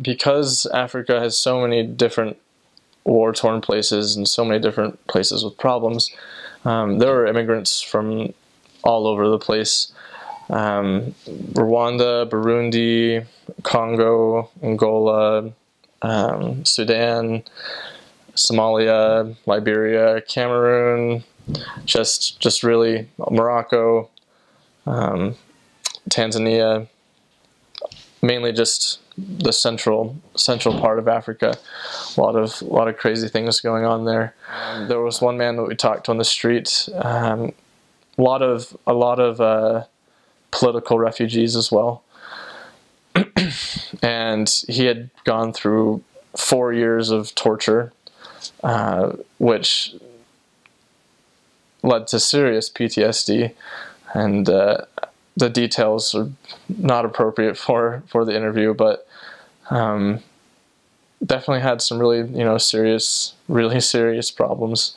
because Africa has so many different war-torn places and so many different places with problems, there were immigrants from all over the place. Rwanda, Burundi, Congo, Angola, Sudan, Somalia, Liberia, Cameroon, just really Morocco, Tanzania, mainly just the central part of Africa. A lot of crazy things going on there. There was one man that we talked to on the street. A lot of political refugees as well, and he had gone through 4 years of torture, which led to serious PTSD, and the details are not appropriate for the interview, but definitely had some really serious problems.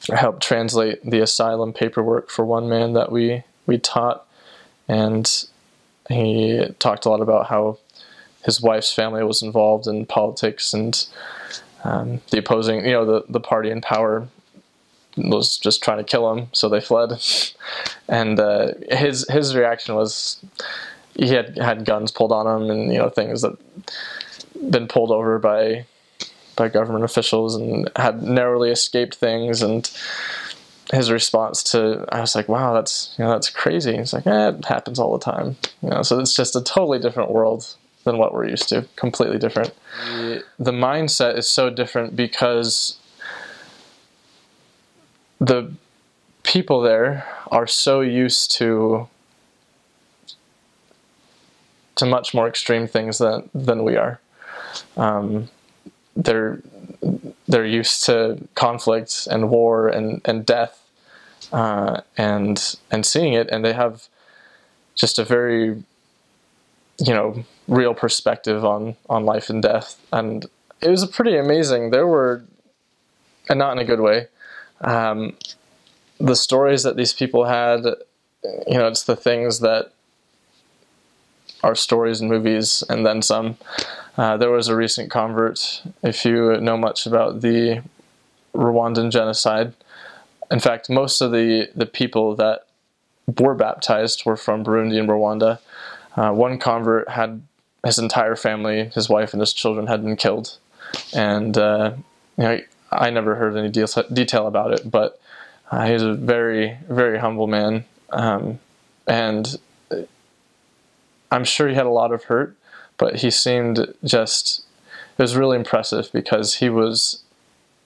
I helped translate the asylum paperwork for one man that we taught, and he talked a lot about how his wife's family was involved in politics, and the opposing, the party in power was just trying to kill him, so they fled. And his reaction was he had guns pulled on him, and things that been pulled over by government officials, and had narrowly escaped things. And his response to, I was like, wow, that's crazy. He's like, it happens all the time. So it's just a totally different world than what we're used to, completely different. The mindset is so different because the people there are so used to much more extreme things than we are. They're used to conflict and war and death, and seeing it, and they have just a very real perspective on life and death. And it was pretty amazing. There were, and not in a good way, the stories that these people had, it's the things that are stories in movies and then some. There was a recent convert, if you know much about the Rwandan genocide. In fact, most of the people that were baptized were from Burundi and Rwanda. One convert had his entire family, his wife and his children, had been killed. And I never heard any detail about it, but he was a very, very humble man. And I'm sure he had a lot of hurt, but he seemed it was really impressive because he was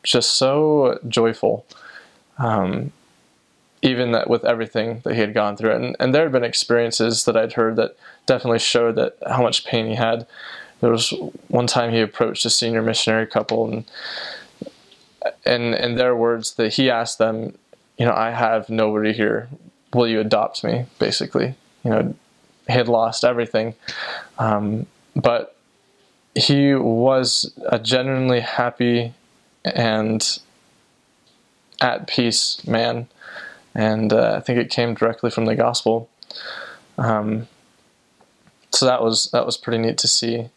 just so joyful, even that with everything that he had gone through. And there had been experiences that I'd heard that definitely showed that how much pain he had. There was one time he approached a senior missionary couple, and in their words, that he asked them, I have nobody here. Will you adopt me? Basically, he had lost everything. But he was a genuinely happy and at peace man. And I think it came directly from the gospel. So that was pretty neat to see.